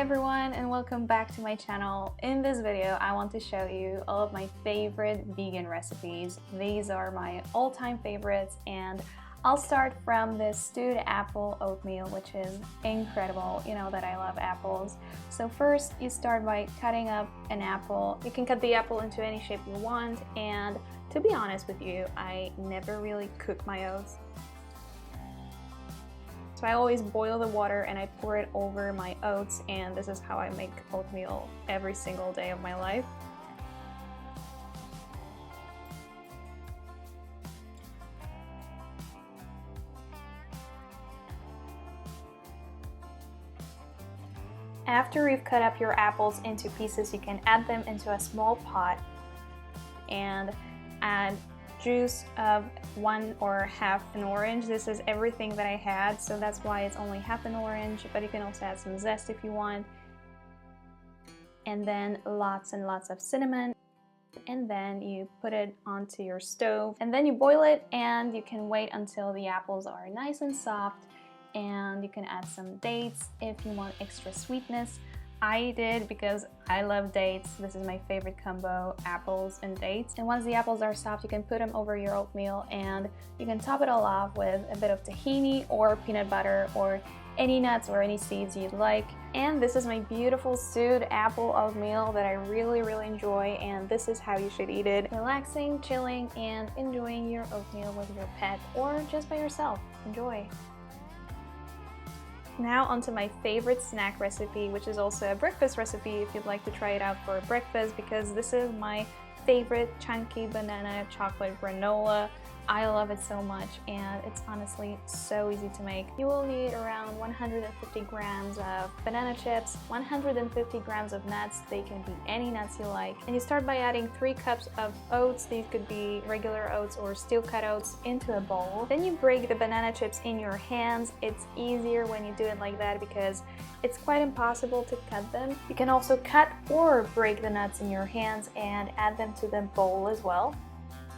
everyone, and welcome back to my channel. In this video I want to show you all of my favorite vegan recipes. These are my all-time favorites, and I'll start from this stewed apple oatmeal, which is incredible. You know that I love apples. So first you start by cutting up an apple. You can cut the apple into any shape you want, and to be honest with you, I never really cook my oats. So I always boil the water and I pour it over my oats, and this is how I make oatmeal every single day of my life. After you've cut up your apples into pieces, you can add them into a small pot and add juice of 1 or half an orange. This is everything that I had, so that's why it's only half an orange, but you can also add some zest if you want. And then lots and lots of cinnamon, and then you put it onto your stove and then you boil it, and you can wait until the apples are nice and soft, and you can add some dates if you want extra sweetness. I did because I love dates. This is my favorite combo, apples and dates. And once the apples are soft, you can put them over your oatmeal, and you can top it all off with a bit of tahini or peanut butter or any nuts or any seeds you'd like. And this is my beautiful stewed apple oatmeal that I really enjoy, and this is how you should eat it. Relaxing, chilling, and enjoying your oatmeal with your pet or just by yourself. Enjoy! Now onto my favorite snack recipe, which is also a breakfast recipe if you'd like to try it out for breakfast, because this is my favorite chunky banana chocolate granola. I love it so much, and it's honestly so easy to make. You will need around 150 grams of banana chips, 150 grams of nuts. They can be any nuts you like. And you start by adding 3 cups of oats. These could be regular oats or steel cut oats into a bowl. Then you break the banana chips in your hands. It's easier when you do it like that because it's quite impossible to cut them. You can also cut or break the nuts in your hands and add them to the bowl as well.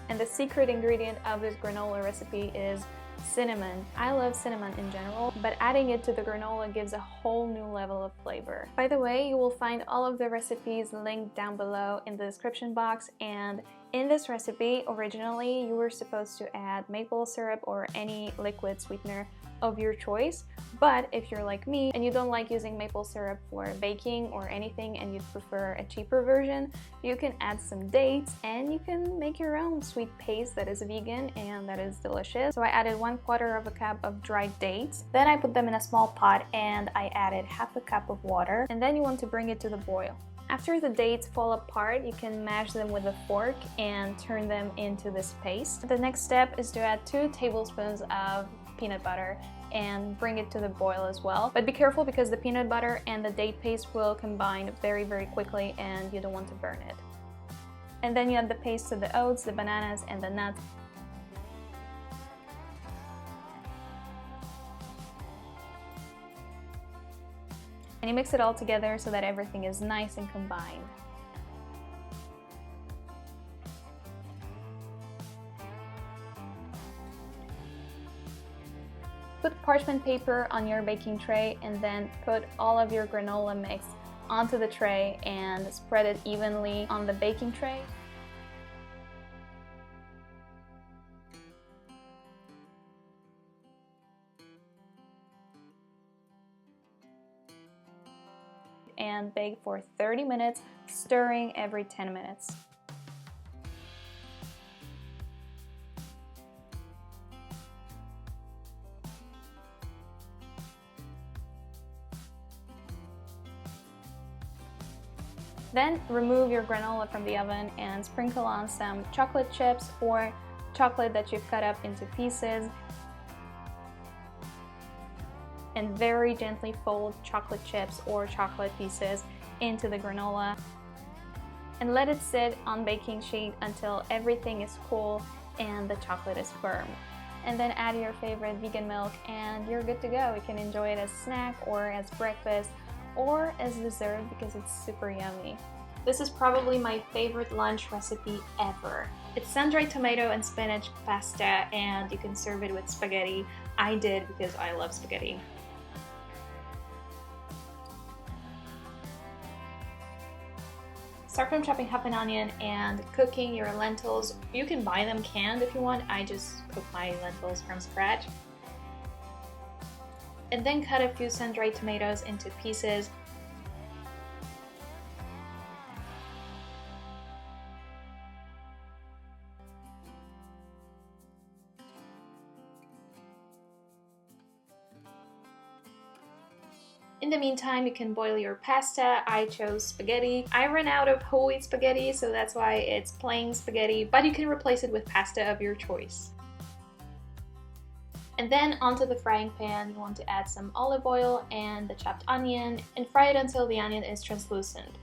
And the secret ingredient of this granola recipe is cinnamon. I love cinnamon in general, but adding it to the granola gives a whole new level of flavor. By the way, you will find all of the recipes linked down below in the description box, and in this recipe, originally you were supposed to add maple syrup or any liquid sweetener of your choice, but if you're like me and you don't like using maple syrup for baking or anything and you'd prefer a cheaper version, you can add some dates and you can make your own sweet paste that is vegan and that is delicious. So I added 1/4 of a cup of dried dates, then I put them in a small pot and I added half a cup of water, and then you want to bring it to the boil. After the dates fall apart, you can mash them with a fork and turn them into this paste. The next step is to add 2 tablespoons of peanut butter and bring it to the boil as well. But be careful because the peanut butter and the date paste will combine very quickly and you don't want to burn it. And then you add the paste to the oats, the bananas, and the nuts. And you mix it all together so that everything is nice and combined. Put parchment paper on your baking tray and then put all of your granola mix onto the tray and spread it evenly on the baking tray. And bake for 30 minutes, stirring every 10 minutes. Then remove your granola from the oven and sprinkle on some chocolate chips or chocolate that you've cut up into pieces. And very gently fold chocolate chips or chocolate pieces into the granola. And let it sit on baking sheet until everything is cool and the chocolate is firm. And then add your favorite vegan milk and you're good to go. You can enjoy it as a snack or as breakfast or as dessert because it's super yummy. This is probably my favorite lunch recipe ever. It's sun-dried tomato and spinach pasta, and you can serve it with spaghetti. I did because I love spaghetti. Start from chopping half an onion and cooking your lentils. You can buy them canned if you want. I just cook my lentils from scratch. And then cut a few sun-dried tomatoes into pieces. In the meantime, you can boil your pasta. I chose spaghetti. I ran out of whole wheat spaghetti, so that's why it's plain spaghetti, but you can replace it with pasta of your choice. And then onto the frying pan, you want to add some olive oil and the chopped onion and fry it until the onion is translucent.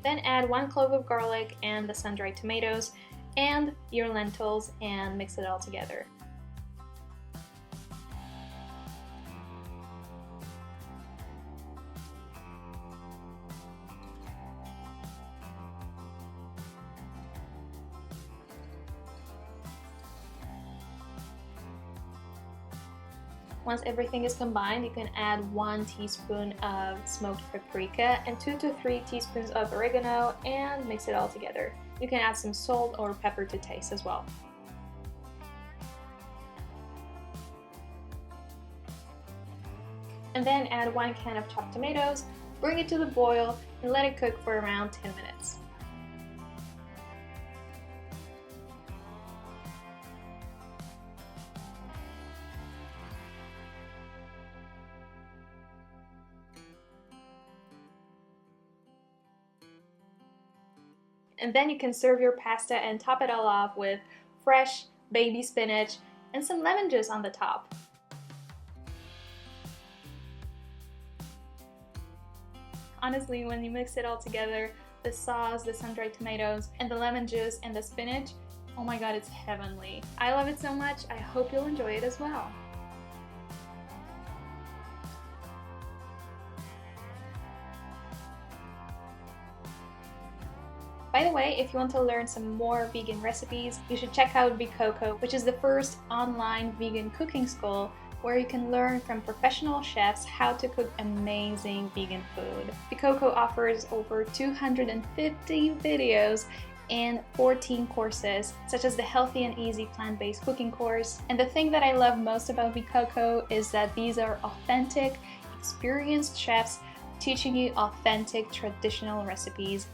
Then add 1 clove of garlic and the sun-dried tomatoes and your lentils and mix it all together. Once everything is combined, you can add 1 teaspoon of smoked paprika and 2 to 3 teaspoons of oregano and mix it all together. You can add some salt or pepper to taste as well. And then add 1 can of chopped tomatoes, bring it to the boil, and let it cook for around 10 minutes. And then you can serve your pasta and top it all off with fresh baby spinach and some lemon juice on the top. Honestly, when you mix it all together, the sauce, the sun-dried tomatoes, and the lemon juice and the spinach, oh my god, it's heavenly. I love it so much. I hope you'll enjoy it as well. By the way, if you want to learn some more vegan recipes, you should check out Coco, which is the first online vegan cooking school where you can learn from professional chefs how to cook amazing vegan food. Coco offers over 250 videos and 14 courses, such as the Healthy and Easy Plant-Based Cooking course. And the thing that I love most about Coco is that these are authentic, experienced chefs teaching you authentic, traditional recipes.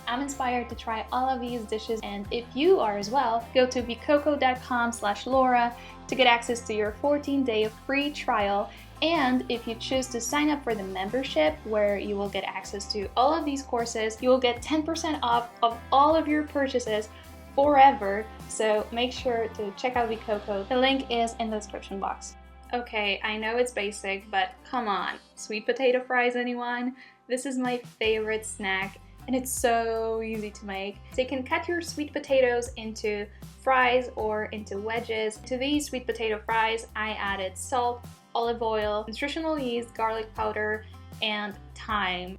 I'm inspired to try all of these dishes, and if you are as well, go to vicoco.com/Laura to get access to your 14-day free trial. And if you choose to sign up for the membership, where you will get access to all of these courses, you will get 10% off of all of your purchases forever. So make sure to check out Coco. The link is in the description box. Okay, I know it's basic, but come on, sweet potato fries, anyone? This is my favorite snack, and it's so easy to make. So you can cut your sweet potatoes into fries or into wedges. To these sweet potato fries, I added salt, olive oil, nutritional yeast, garlic powder, and thyme.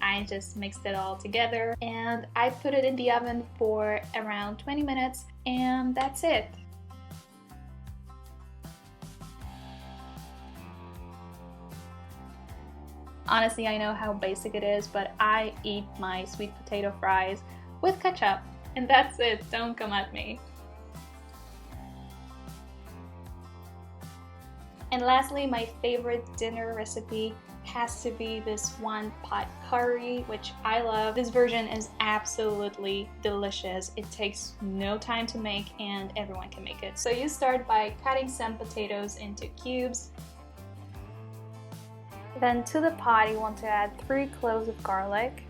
I just mixed it all together and I put it in the oven for around 20 minutes, and that's it. Honestly, I know how basic it is, but I eat my sweet potato fries with ketchup, and that's it. Don't come at me. And lastly, my favorite dinner recipe has to be this one pot curry, which I love. This version is absolutely delicious. It takes no time to make and everyone can make it. So you start by cutting some potatoes into cubes. Then to the pot, you want to add 3 cloves of garlic,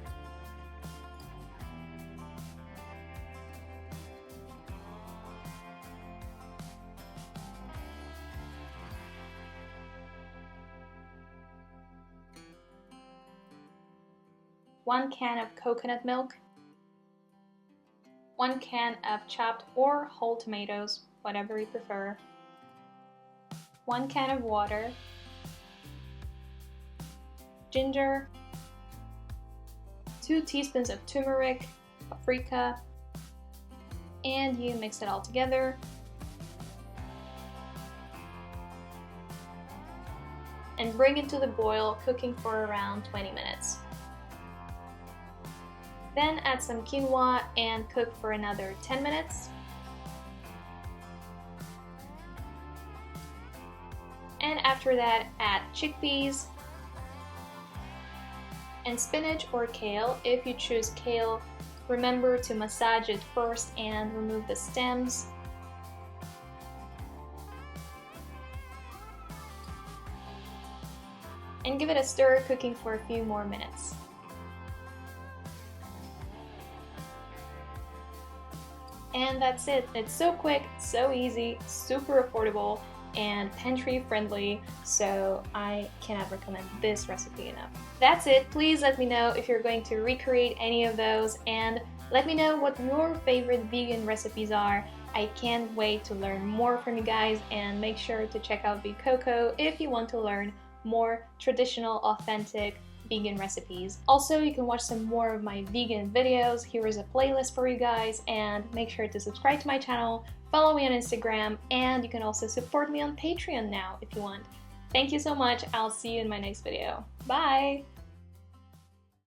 one can of coconut milk, 1 can of chopped or whole tomatoes, whatever you prefer, 1 can of water, ginger, 2 teaspoons of turmeric, paprika, and you mix it all together. And bring it to the boil, cooking for around 20 minutes. Then add some quinoa and cook for another 10 minutes. And after that, add chickpeas and spinach or kale. If you choose kale, remember to massage it first and remove the stems. And give it a stir, cooking for a few more minutes. And that's it. It's so quick, so easy, super affordable, and pantry friendly, so I cannot recommend this recipe enough. That's it. Please let me know if you're going to recreate any of those, and let me know what your favorite vegan recipes are. I can't wait to learn more from you guys, and make sure to check out Coco if you want to learn more traditional, authentic vegan recipes. Also, you can watch some more of my vegan videos. Here is a playlist for you guys, and make sure to subscribe to my channel, follow me on Instagram, and you can also support me on Patreon now if you want. Thank you so much. I'll see you in my next video. Bye!